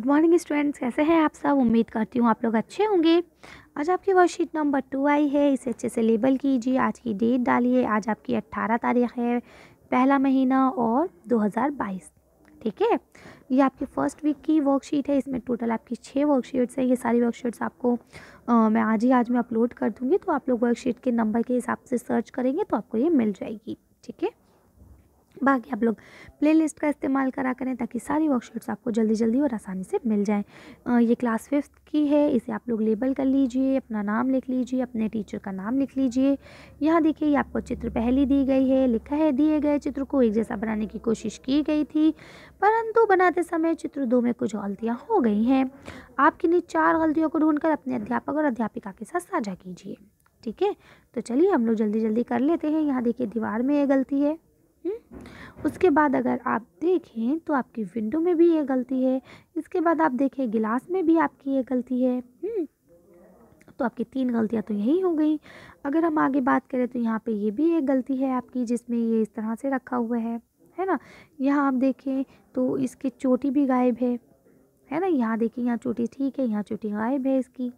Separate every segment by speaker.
Speaker 1: Morning students, कैसे हैं आप सब। उम्मीद करती हूँ आप लोग अच्छे होंगे। आज आपकी वर्कशीट नंबर 2 आई है। इसे अच्छे से लेबल कीजिए। आज की डेट डालिए। आज आपकी 18 तारीख है, पहला महीना और 2022। ठीक है, ये आपकी फर्स्ट वीक की वर्कशीट है। इसमें टोटल आपकी 6 वर्कशीट्स है। ये सारी वर्कशीट्स आपको मैं आज में अपलोड कर दूँगी, तो आप लोग वर्कशीट के नंबर के हिसाब से सर्च करेंगे तो आपको ये मिल जाएगी। ठीक है, बाकी आप लोग प्लेलिस्ट का इस्तेमाल करा करें ताकि सारी वर्कशीट्स आपको जल्दी जल्दी और आसानी से मिल जाएं। ये क्लास 5th की है। इसे आप लोग लेबल कर लीजिए, अपना नाम लिख लीजिए, अपने टीचर का नाम लिख लीजिए। यहाँ देखिए, ये आपको चित्र पहली दी गई है। लिखा है दिए गए चित्र को एक जैसा बनाने की कोशिश की गई थी, परंतु बनाते समय चित्र 2 में कुछ गलतियाँ हो गई हैं। आप किन्हीं 4 गलतियों को ढूंढकर अपने अध्यापक और अध्यापिका के साथ साझा कीजिए। ठीक है, तो चलिए हम लोग जल्दी जल्दी कर लेते हैं। यहाँ देखिए, दीवार में ये गलती है। उसके बाद अगर आप देखें तो आपकी विंडो में भी ये गलती है। इसके बाद आप देखें गिलास में भी आपकी ये गलती है। तो आपकी 3 गलतियां तो यही हो गई। अगर हम आगे बात करें तो यहाँ पे ये भी एक गलती है आपकी, जिसमें ये इस तरह से रखा हुआ है ना। यहाँ आप देखें तो इसकी चोटी भी गायब है ना। यहाँ देखिए, यहाँ चोटी ठीक है, यहाँ चोटी गायब है इसकी।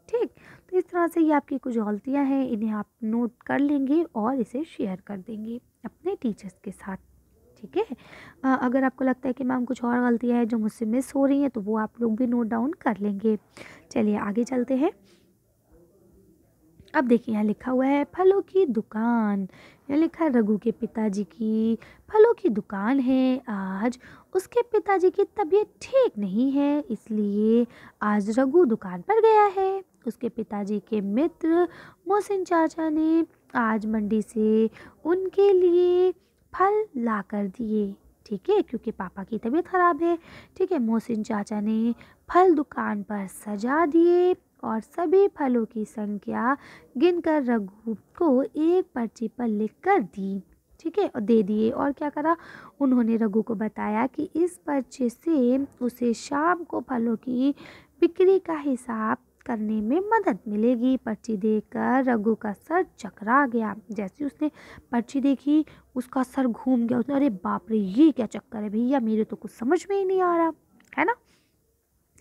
Speaker 1: ठीक, तो इस तरह से ये आपकी कुछ गलतियाँ हैं, इन्हें आप नोट कर लेंगे और इसे शेयर कर देंगे अपने टीचर्स के साथ। ठीक है, अगर आपको लगता है कि मैम कुछ और गलतियाँ हैं जो मुझसे मिस हो रही हैं, तो वो आप लोग भी नोट डाउन कर लेंगे। चलिए आगे चलते हैं। अब देखिए, यहाँ लिखा हुआ है फलों की दुकान। यहाँ लिखा है रघु के पिताजी की फलों की दुकान है। आज उसके पिताजी की तबीयत ठीक नहीं है, इसलिए आज रघु दुकान पर गया है। उसके पिताजी के मित्र मोहसिन चाचा ने आज मंडी से उनके लिए फल ला कर दिए। ठीक है, क्योंकि पापा की तबीयत खराब है। ठीक है, मोहसिन चाचा ने फल दुकान पर सजा दिए और सभी फलों की संख्या गिनकर रघु को एक पर्ची पर लिख कर दी। ठीक है, और दे दिए। और क्या करा, उन्होंने रघु को बताया कि इस पर्चे से उसे शाम को फलों की बिक्री का हिसाब करने में मदद मिलेगी। पर्ची देखकर रघु का सर चकरा गया। जैसे उसने पर्ची देखी, उसका सर घूम गया। उसने, अरे बाप रे, ये क्या चक्कर है भैया, मेरे तो कुछ समझ में ही नहीं आ रहा है ना।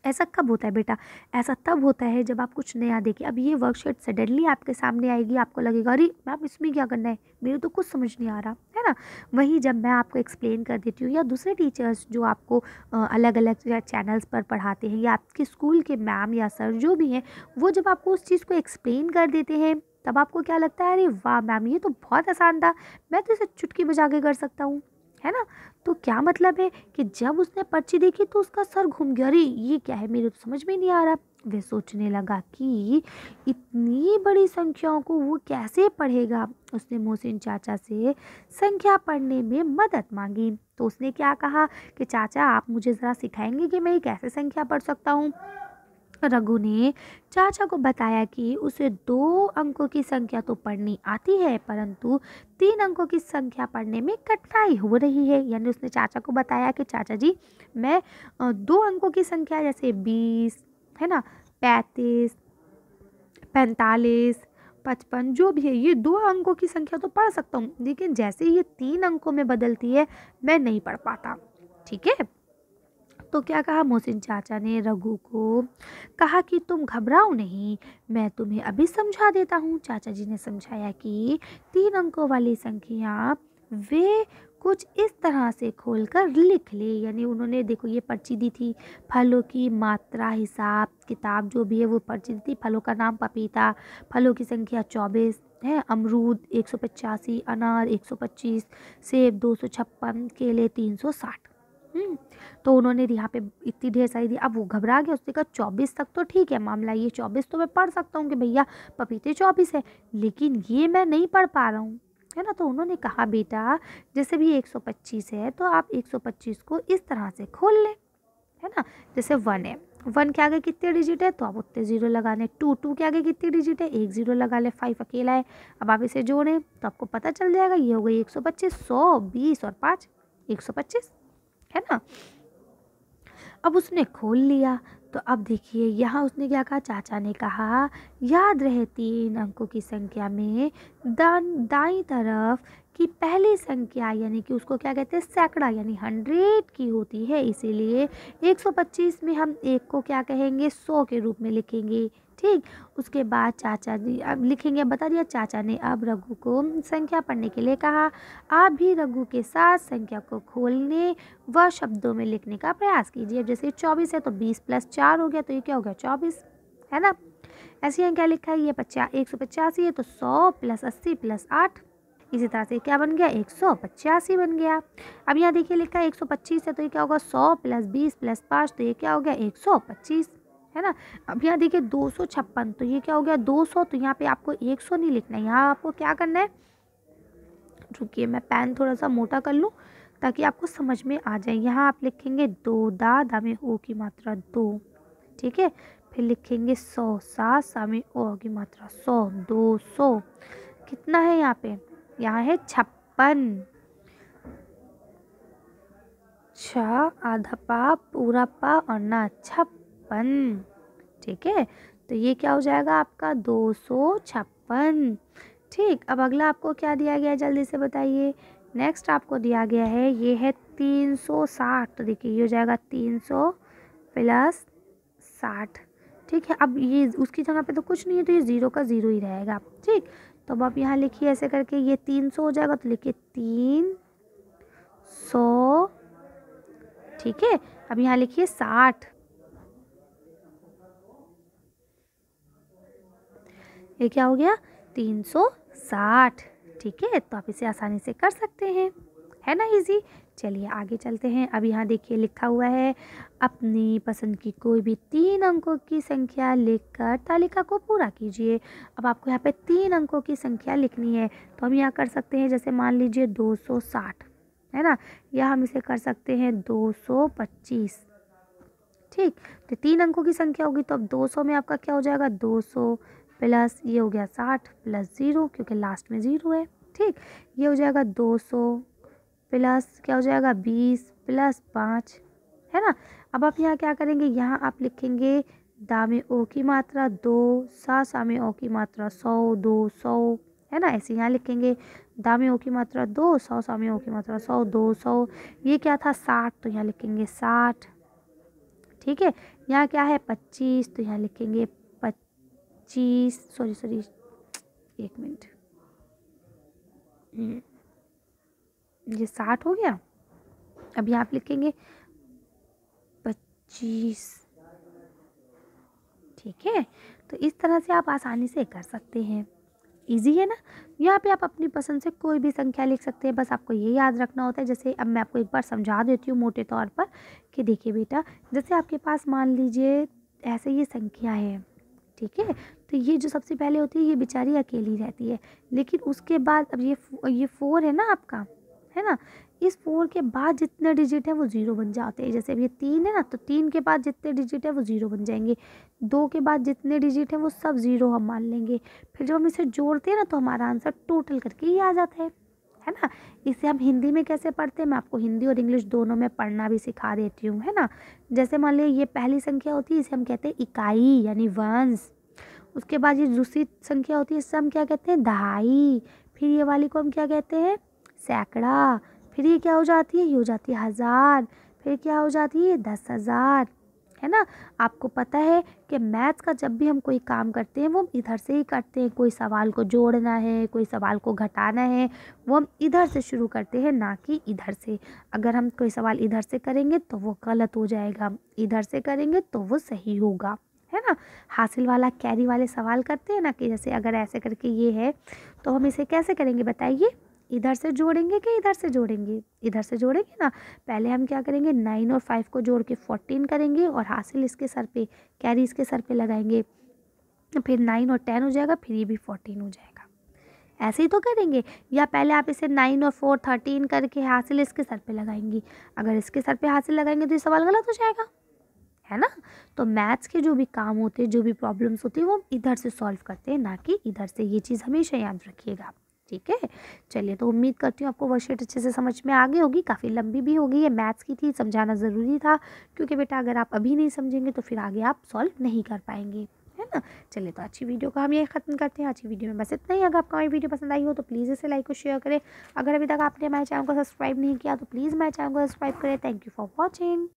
Speaker 1: ऐसा कब होता है बेटा? ऐसा तब होता है जब आप कुछ नया देखें। अब ये वर्कशीट सडनली आपके सामने आएगी, आपको लगेगा अरे मैम इसमें क्या करना है, मेरे तो कुछ समझ नहीं आ रहा है ना। वहीं जब मैं आपको एक्सप्लेन कर देती हूँ, या दूसरे टीचर्स जो आपको अलग अलग चैनल्स पर पढ़ाते हैं, या आपके स्कूल के मैम या सर जो भी हैं, वो जब आपको उस चीज़ को एक्सप्लेन कर देते हैं, तब आपको क्या लगता है, अरे वाह मैम ये तो बहुत आसान था, मैं तो इसे चुटकी बजा के कर सकता हूँ, है ना। तो क्या मतलब है कि जब उसने पर्ची देखी तो उसका सर घूम गया, अरे ये क्या है, मेरे तो समझ में नहीं आ रहा। वह सोचने लगा कि इतनी बड़ी संख्याओं को वो कैसे पढ़ेगा। उसने मोहसिन चाचा से संख्या पढ़ने में मदद मांगी। तो उसने क्या कहा कि चाचा आप मुझे ज़रा सिखाएंगे कि मैं कैसे संख्या पढ़ सकता हूँ। रघु ने चाचा को बताया कि उसे 2 अंकों की संख्या तो पढ़नी आती है, परंतु 3 अंकों की संख्या पढ़ने में कठिनाई हो रही है। यानी उसने चाचा को बताया कि चाचा जी, मैं 2 अंकों की संख्या जैसे 20 है ना, 35, 45, 55 जो भी है, ये 2 अंकों की संख्या तो पढ़ सकता हूँ, लेकिन जैसे ये 3 अंकों में बदलती है मैं नहीं पढ़ पाता। ठीक है, तो क्या कहा मोहसिन चाचा ने रघु को, कहा कि तुम घबराओ नहीं, मैं तुम्हें अभी समझा देता हूँ। चाचा जी ने समझाया कि 3 अंकों वाली संख्या वे कुछ इस तरह से खोलकर लिख ले। यानी उन्होंने देखो ये पर्ची दी थी, फलों की मात्रा हिसाब किताब जो भी है वो पर्ची दी थी। फलों का नाम पपीता, फलों की संख्या 24 है, अमरूद 185, अनार 125, सेब 256, केले 360। तो उन्होंने यहाँ पे इतनी ढेर सारी दी। अब वो घबरा गया, उसने कहा 24 तक तो ठीक है मामला, ये 24 तो मैं पढ़ सकता हूँ कि भैया पपीते 24 है, लेकिन ये मैं नहीं पढ़ पा रहा हूँ, है ना। तो उन्होंने कहा बेटा जैसे भी 125 है तो आप 125 को इस तरह से खोल लें, है ना। जैसे 1 है, 1 के आगे कितने डिजिट है तो आप उतने 0 लगा लें। 2 के आगे कितने डिजिट है, 1 0 लगा लें। 5 अकेला है, अब आप इसे जोड़ें तो आपको पता चल जाएगा, ये हो गई 125, 100, 20 और 5 125, है ना। अब उसने खोल लिया। तो अब देखिए यहाँ उसने क्या कहा, चाचा ने कहा याद रहे 3 अंकों की संख्या में दाईं तरफ कि पहली संख्या यानी कि उसको क्या कहते हैं, सैकड़ा यानी 100 की होती है, इसीलिए 125 में हम 1 को क्या कहेंगे, 100 के रूप में लिखेंगे। ठीक, उसके बाद चाचा जी अब लिखेंगे, बता दिया चाचा ने अब रघु को संख्या पढ़ने के लिए कहा। आप भी रघु के साथ संख्या को खोलने व शब्दों में लिखने का प्रयास कीजिए। जैसे 24 है तो 20 + 4 हो गया, तो ये क्या हो गया, 24, है ना। ऐसे यहाँ क्या लिखा है, ये 185 है तो 100 + 80 + 8, इसी तरह से क्या बन गया, 185 बन गया। अब यहाँ देखिए लिखा है 125 है तो ये क्या होगा, 100 + 20 + 5, तो ये क्या हो गया, 125, है ना। अब यहाँ देखिए 256, तो ये क्या हो गया, 200, तो यहाँ पे आपको 100 नहीं लिखना है, यहाँ आपको क्या करना है, रुकिए मैं पेन थोड़ा सा मोटा कर लूँ ताकि आपको समझ में आ जाए। यहाँ आप लिखेंगे 2, दा में ओ की मात्रा 2, ठीक है। फिर लिखेंगे 100, सा में ओ की मात्रा 100, 200, कितना है यहाँ पे, यहाँ है 56, छ आधा पा पूरा पा और ना 56, ठीक है। तो ये क्या हो जाएगा आपका 256। ठीक, अब अगला आपको क्या दिया गया है, जल्दी से बताइए। नेक्स्ट आपको दिया गया है, ये है 360, तो देखिए ये हो जाएगा 300 + 60, ठीक है। अब ये उसकी जगह पे तो कुछ नहीं है, तो ये 0 का 0 ही रहेगा। ठीक, तो अब आप यहाँ लिखिए ऐसे करके, ये 300 हो जाएगा, तो लिखिए 300, ठीक है। अब यहाँ लिखिए 60, ये क्या हो गया, 360, ठीक है। तो आप इसे आसानी से कर सकते हैं, है ना, इजी। चलिए आगे चलते हैं। अब यहाँ देखिए लिखा हुआ है, अपनी पसंद की कोई भी 3 अंकों की संख्या लिखकर तालिका को पूरा कीजिए। अब आपको यहाँ पे 3 अंकों की संख्या लिखनी है, तो हम यहाँ कर सकते हैं, जैसे मान लीजिए 260, है ना, या हम इसे कर सकते हैं 225, ठीक। तो 3 अंकों की संख्या होगी, तो अब 200 में आपका क्या हो जाएगा, 200 प्लस ये हो गया 60 + 0, क्योंकि लास्ट में 0 है, ठीक। ये हो जाएगा 200 प्लस क्या हो जाएगा, 20 + 5, है ना। अब आप यहाँ क्या करेंगे, यहाँ आप लिखेंगे दा में ओ की मात्रा 2, सा में ओ की मात्रा 100, 200, है ना। ऐसे यहाँ लिखेंगे दा में ओ की मात्रा 2, सा में ओ की मात्रा 100, 200, ये क्या था 60, तो यहाँ लिखेंगे 60, ठीक है। यहाँ क्या है 25, तो यहाँ लिखेंगे 25, सॉरी 1 मिनट, ये 60 हो गया। अब यहाँ आप लिखेंगे 25, ठीक है। तो इस तरह से आप आसानी से कर सकते हैं, इजी है ना। यहाँ पे आप अपनी पसंद से कोई भी संख्या लिख सकते हैं, बस आपको ये याद रखना होता है। जैसे अब मैं आपको एक बार समझा देती हूँ मोटे तौर पर कि देखिए बेटा, जैसे आपके पास मान लीजिए ऐसे ये संख्या है, ठीक है। तो ये जो सबसे पहले होती है, ये बेचारी अकेली रहती है, लेकिन उसके बाद अब ये 4 है ना आपका, है ना। इस 4 के बाद जितने डिजिट है वो 0 बन जाते हैं। जैसे अब ये 3 है ना, तो 3 के बाद जितने डिजिट है वो 0 बन जाएंगे। 2 के बाद जितने डिजिट है वो सब 0 हम मान लेंगे। फिर जब हम इसे जोड़ते हैं ना, तो हमारा आंसर टोटल करके ही आ जाता है ना। इसे हम हिंदी में कैसे पढ़ते हैं, मैं आपको हिंदी और इंग्लिश दोनों में पढ़ना भी सिखा देती हूँ, है ना। जैसे मान लीजिए ये पहली संख्या होती है, इसे हम कहते हैं इकाई यानी वंश। उसके बाद ये दूसरी संख्या होती है, इससे हम क्या कहते हैं, दहाई। फिर ये वाली को हम क्या कहते हैं, सैकड़ा। फिर ये क्या हो जाती है, ये हो जाती है 1000। फिर क्या हो जाती है, 10,000, है ना। आपको पता है कि मैथ्स का जब भी हम कोई काम करते हैं वो हम इधर से ही करते हैं। कोई सवाल को जोड़ना है, कोई सवाल को घटाना है, वो हम इधर से शुरू करते हैं, ना कि इधर से। अगर हम कोई सवाल इधर से करेंगे तो वो गलत हो जाएगा, इधर से करेंगे तो वो सही होगा, है ना। हासिल वाला कैरी वाले सवाल करते हैं ना, कि जैसे अगर ऐसे करके ये है तो हम इसे कैसे करेंगे बताइए, इधर से जोड़ेंगे कि इधर से जोड़ेंगे, इधर से जोड़ेंगे ना। पहले हम क्या करेंगे, 9 और 5 को जोड़ के 14 करेंगे और हासिल इसके सर पे, कैरी इसके सर पे लगाएंगे, फिर 9 और 10 हो जाएगा, फिर ये भी 14 हो जाएगा। ऐसे ही तो करेंगे। या पहले आप इसे 9 और 4 13 करके हासिल इसके सर पे लगाएंगी। अगर इसके सर पे हासिल लगाएंगे तो ये सवाल गलत हो जाएगा, है ना। तो मैथ्स के जो भी काम होते हैं, जो भी प्रॉब्लम्स होती है, वो हम इधर से सॉल्व करते हैं, ना कि इधर से। ये चीज़ हमेशा याद रखिएगा, ठीक है। चलिए, तो उम्मीद करती हूँ आपको वर्कशीट अच्छे से समझ में आ गई होगी। काफ़ी लंबी भी हो गई है, मैथ्स की थी, समझाना ज़रूरी था, क्योंकि बेटा अगर आप अभी नहीं समझेंगे तो फिर आगे आप सॉल्व नहीं कर पाएंगे, है है ना। चलिए तो अच्छी वीडियो को हम ये ख़त्म करते हैं। अच्छी वीडियो में बस इतना ही। अगर आपको हमारी वीडियो पसंद आई हो तो प्लीज़ इसे लाइक और शेयर करें। अगर अभी तक आपने हमारे चैनल को सब्सक्राइब नहीं किया तो प्लीज़ हमारे चैनल को सब्सक्राइब करें। Thank you for watching.